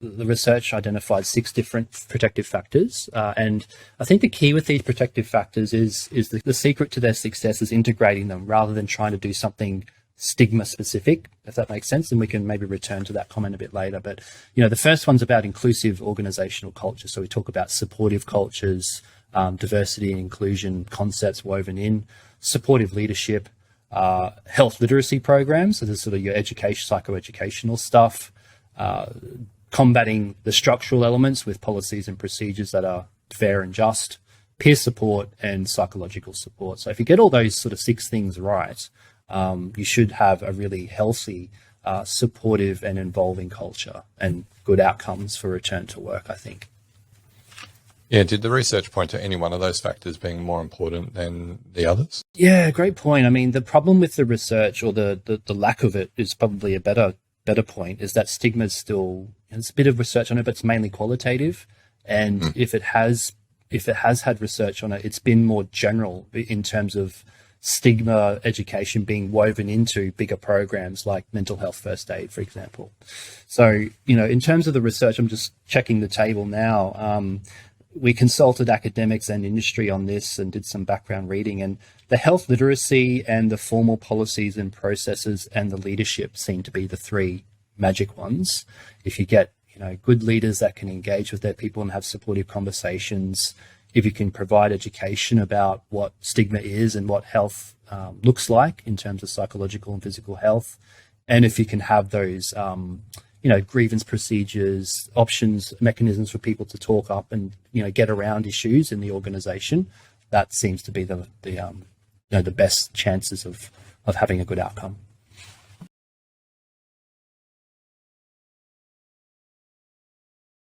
the research identified 6 different protective factors. And I think the key with these protective factors is the secret to their success is integrating them rather than trying to do something stigma specific, if that makes sense. And we can maybe return to that comment a bit later. But, the first one's about inclusive organizational culture. So we talk about supportive cultures, diversity and inclusion concepts woven in, supportive leadership, health literacy programs. So there's sort of your education, psychoeducational stuff, combating the structural elements with policies and procedures that are fair and just, peer support and psychological support. So if you get all those sort of 6 things right, you should have a really healthy, supportive and involving culture and good outcomes for return to work, I think. Yeah, did the research point to any one of those factors being more important than the others? Yeah, great point. I mean, the problem with the research, or the lack of it, is probably a better point, is that stigma is still, there's a bit of research on it, but it's mainly qualitative. And if it has had research on it, it's been more general in terms of stigma education being woven into bigger programs like mental health first aid, for example. So, in terms of the research, I'm just checking the table now. We consulted academics and industry on this and did some background reading, and the health literacy and the formal policies and processes and the leadership seem to be the 3 magic ones. If you get, good leaders that can engage with their people and have supportive conversations, if you can provide education about what stigma is and what health looks like in terms of psychological and physical health, and if you can have those grievance procedures, options, mechanisms for people to talk up and, get around issues in the organization, that seems to be the best chances of having a good outcome.